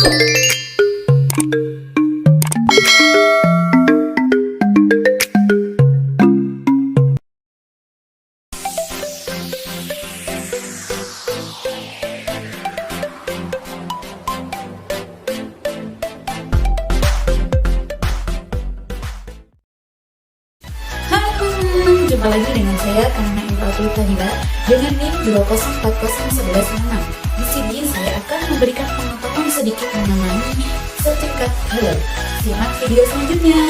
Jumpa lagi dengan saya Karina Infantri Tahila dengan NIM 2040116. Di sini saya akan memberikan pengetahuan sedikit mengenai sertifikat halal. Simak video selanjutnya.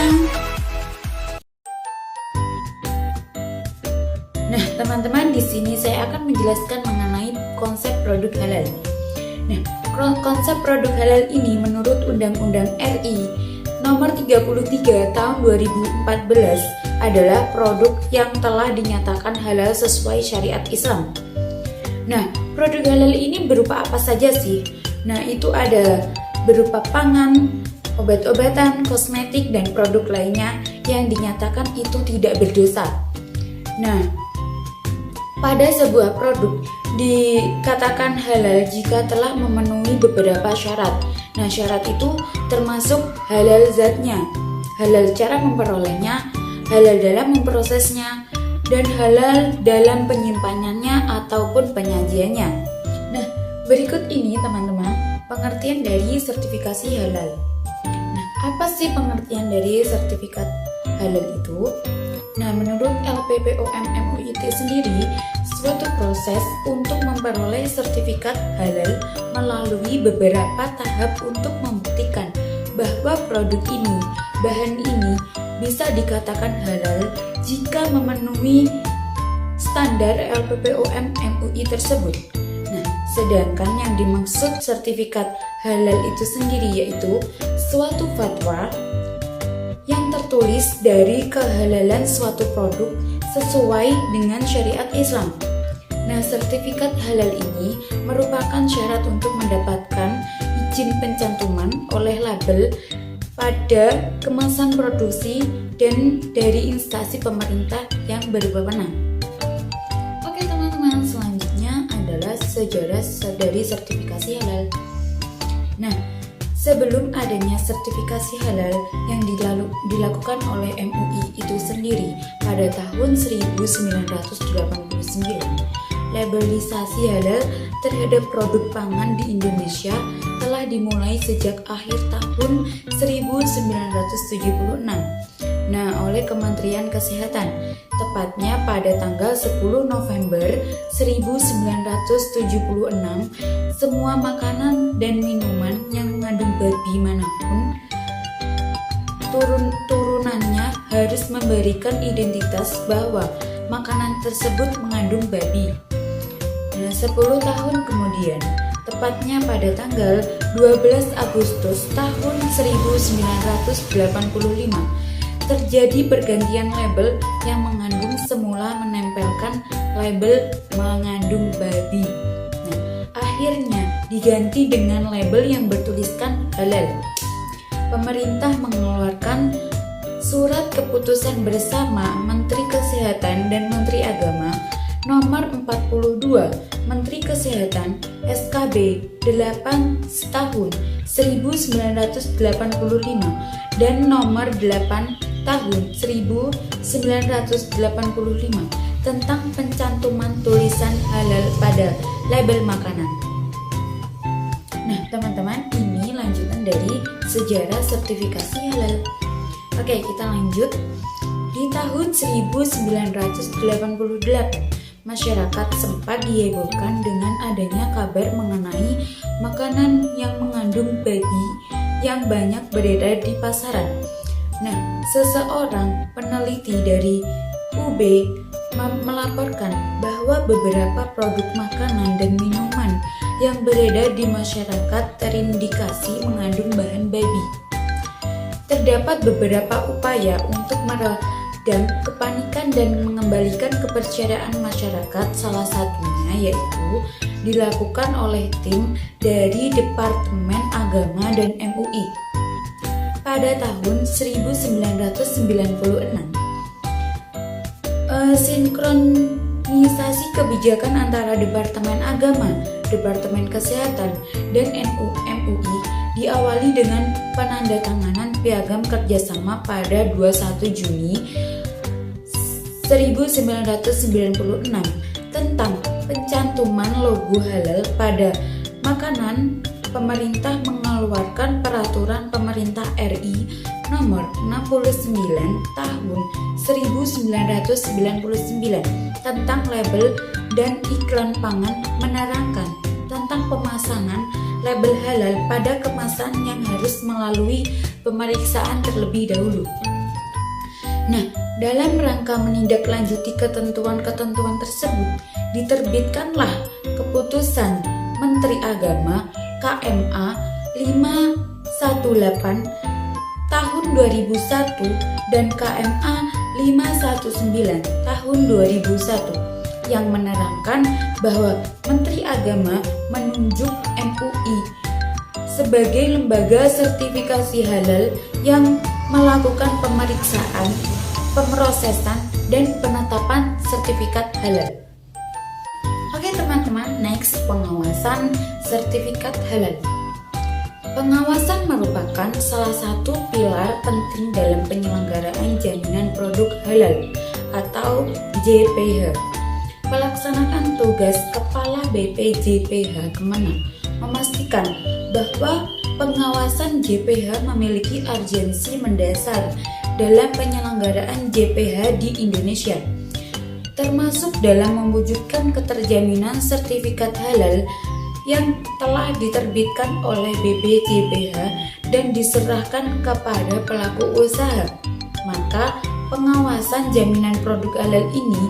Nah, teman-teman, di sini saya akan menjelaskan mengenai konsep produk halal. Nah, konsep produk halal ini menurut Undang-Undang RI Nomor 33 Tahun 2014 adalah produk yang telah dinyatakan halal sesuai syariat Islam. Nah, produk halal ini berupa apa saja sih? Nah, itu ada berupa pangan, obat-obatan, kosmetik, dan produk lainnya yang dinyatakan itu tidak berdosa. Nah, pada sebuah produk dikatakan halal jika telah memenuhi beberapa syarat. Nah, syarat itu termasuk halal zatnya, halal cara memperolehnya, halal dalam memprosesnya, dan halal dalam penyimpanannya ataupun penyajiannya. Nah, berikut ini teman-teman pengertian dari sertifikasi halal. Nah, apa sih pengertian dari sertifikat halal itu? Nah, menurut LPPOM MUIT sendiri, suatu proses untuk memperoleh sertifikat halal melalui beberapa tahap untuk membuktikan bahwa produk ini, bahan ini bisa dikatakan halal jika memenuhi standar LPPOM MUI tersebut. Nah, sedangkan yang dimaksud sertifikat halal itu sendiri yaitu suatu fatwa yang tertulis dari kehalalan suatu produk sesuai dengan syariat Islam. Nah, sertifikat halal ini merupakan syarat untuk mendapatkan izin pencantuman oleh label pada kemasan produksi dan dari instansi pemerintah yang berwenang. Oke teman-teman, selanjutnya adalah sejarah dari sertifikasi halal. Nah, sebelum adanya sertifikasi halal yang dilakukan oleh MUI itu sendiri pada tahun 1989, labelisasi halal terhadap produk pangan di Indonesia telah dimulai sejak akhir tahun 1976. Nah, oleh Kementerian Kesehatan, tepatnya pada tanggal 10 November 1976, semua makanan dan minuman yang mengandung babi manapun turunannya harus memberikan identitas bahwa makanan tersebut mengandung babi. Nah, 10 tahun kemudian, tepatnya pada tanggal 12 Agustus tahun 1985, terjadi pergantian label yang mengandung semula menempelkan label mengandung babi. Nah, akhirnya diganti dengan label yang bertuliskan halal. Pemerintah mengeluarkan surat keputusan bersama Menteri Kesehatan dan Menteri Agama Nomor 42 Menteri Kesehatan SKB 8 tahun 1985 dan Nomor 8 tahun 1985 tentang pencantuman tulisan halal pada label makanan. Nah, teman-teman, ini lanjutan dari sejarah sertifikasi halal. Oke, kita lanjut. Di tahun 1988, masyarakat sempat dihebohkan dengan adanya kabar mengenai makanan yang mengandung babi yang banyak beredar di pasaran. Nah, seseorang peneliti dari UB melaporkan bahwa beberapa produk makanan dan minuman yang beredar di masyarakat terindikasi mengandung bahan babi. Terdapat beberapa upaya untuk meredam kepanikan dan mengembalikan kepercayaan masyarakat, salah satunya yaitu dilakukan oleh tim dari Departemen Agama dan MUI. Pada tahun 1996, sinkronisasi kebijakan antara Departemen Agama, Departemen Kesehatan, dan MUI diawali dengan penandatanganan piagam kerjasama pada 21 Juni 1996 tentang pencantuman logo halal pada makanan. Pemerintah mengeluarkan peraturan pemerintah RI nomor 69 tahun 1999 tentang label dan iklan pangan, menerangkan tentang pemasangan label halal pada kemasan yang harus melalui pemeriksaan terlebih dahulu. Nah, dalam rangka menindaklanjuti ketentuan-ketentuan tersebut, diterbitkanlah Keputusan Menteri Agama KMA 518 tahun 2001 dan KMA 519 tahun 2001 yang menerangkan bahwa Menteri Agama menunjuk MUI sebagai lembaga sertifikasi halal yang melakukan pemeriksaan, pemrosesan, dan penetapan sertifikat halal. Oke teman-teman, next, pengawasan sertifikat halal. Pengawasan merupakan salah satu pilar penting dalam penyelenggaraan jaminan produk halal atau JPH. Pelaksanaan tugas Kepala BPJPH Kemenang memastikan bahwa pengawasan JPH memiliki urgensi mendasar dalam penyelenggaraan JPH di Indonesia, termasuk dalam mewujudkan keterjaminan sertifikat halal yang telah diterbitkan oleh BPJPH dan diserahkan kepada pelaku usaha. Maka pengawasan jaminan produk halal ini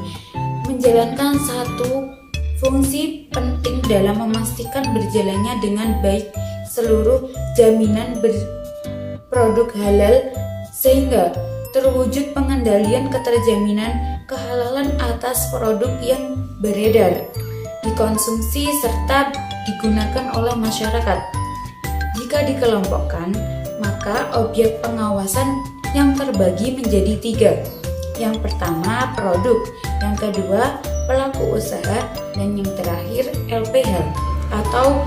menjalankan satu fungsi penting dalam memastikan berjalannya dengan baik seluruh jaminan produk halal sehingga terwujud pengendalian keterjaminan kehalalan atas produk yang beredar, dikonsumsi serta digunakan oleh masyarakat. Jika dikelompokkan, maka objek pengawasan yang terbagi menjadi 3. Yang pertama produk, yang kedua pelaku usaha, dan yang terakhir LPH atau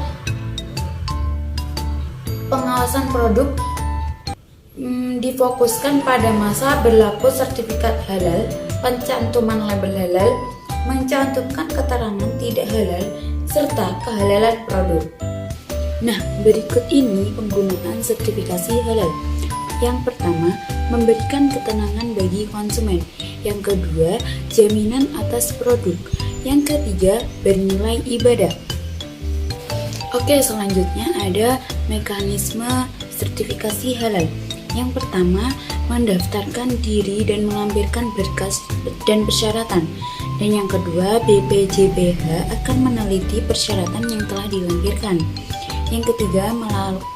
pengawasan produk. Difokuskan pada masa berlaku sertifikat halal, pencantuman label halal, mencantumkan keterangan tidak halal, serta kehalalan produk. Nah, berikut ini penggunaan sertifikasi halal. Yang pertama, memberikan ketenangan bagi konsumen. Yang kedua, jaminan atas produk. Yang ketiga, bernilai ibadah. Oke, selanjutnya ada mekanisme sertifikasi halal. Yang pertama, mendaftarkan diri dan melampirkan berkas dan persyaratan. Dan yang kedua, BPJPH akan meneliti persyaratan yang telah dilampirkan. Yang ketiga,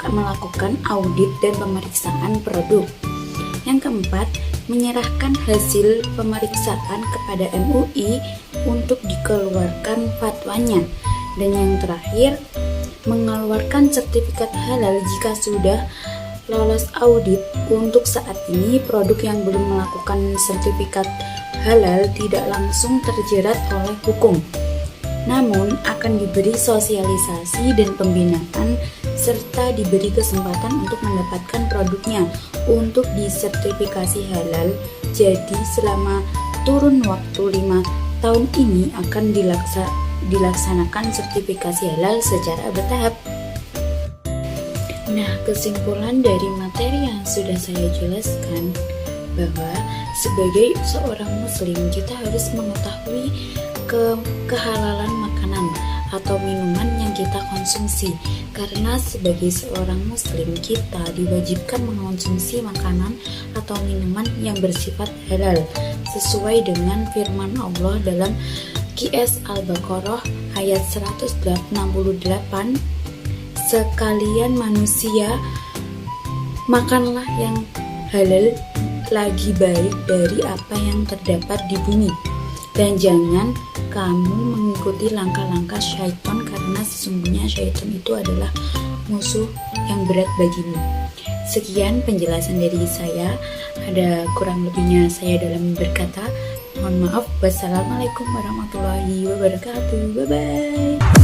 melakukan audit dan pemeriksaan produk. Yang keempat, menyerahkan hasil pemeriksaan kepada MUI untuk dikeluarkan fatwanya. Dan yang terakhir, mengeluarkan sertifikat halal jika sudah lolos audit. Untuk saat ini, produk yang belum melakukan sertifikat halal tidak langsung terjerat oleh hukum, namun akan diberi sosialisasi dan pembinaan serta diberi kesempatan untuk mendapatkan produknya untuk disertifikasi halal. Jadi selama kurun waktu 5 tahun ini akan dilaksanakan sertifikasi halal secara bertahap. Nah, kesimpulan dari materi yang sudah saya jelaskan bahwa sebagai seorang muslim kita harus mengetahui kehalalan makanan atau minuman yang kita konsumsi, karena sebagai seorang muslim kita diwajibkan mengkonsumsi makanan atau minuman yang bersifat halal sesuai dengan firman Allah dalam QS Al-Baqarah ayat 168, sekalian manusia makanlah yang halal lagi baik dari apa yang terdapat di bumi, dan jangan kamu mengikuti langkah-langkah syaitan, karena sesungguhnya syaitan itu adalah musuh yang berat bagimu. Sekian penjelasan dari saya, ada kurang lebihnya saya dalam berkata mohon maaf. Wassalamualaikum warahmatullahi wabarakatuh. Bye bye.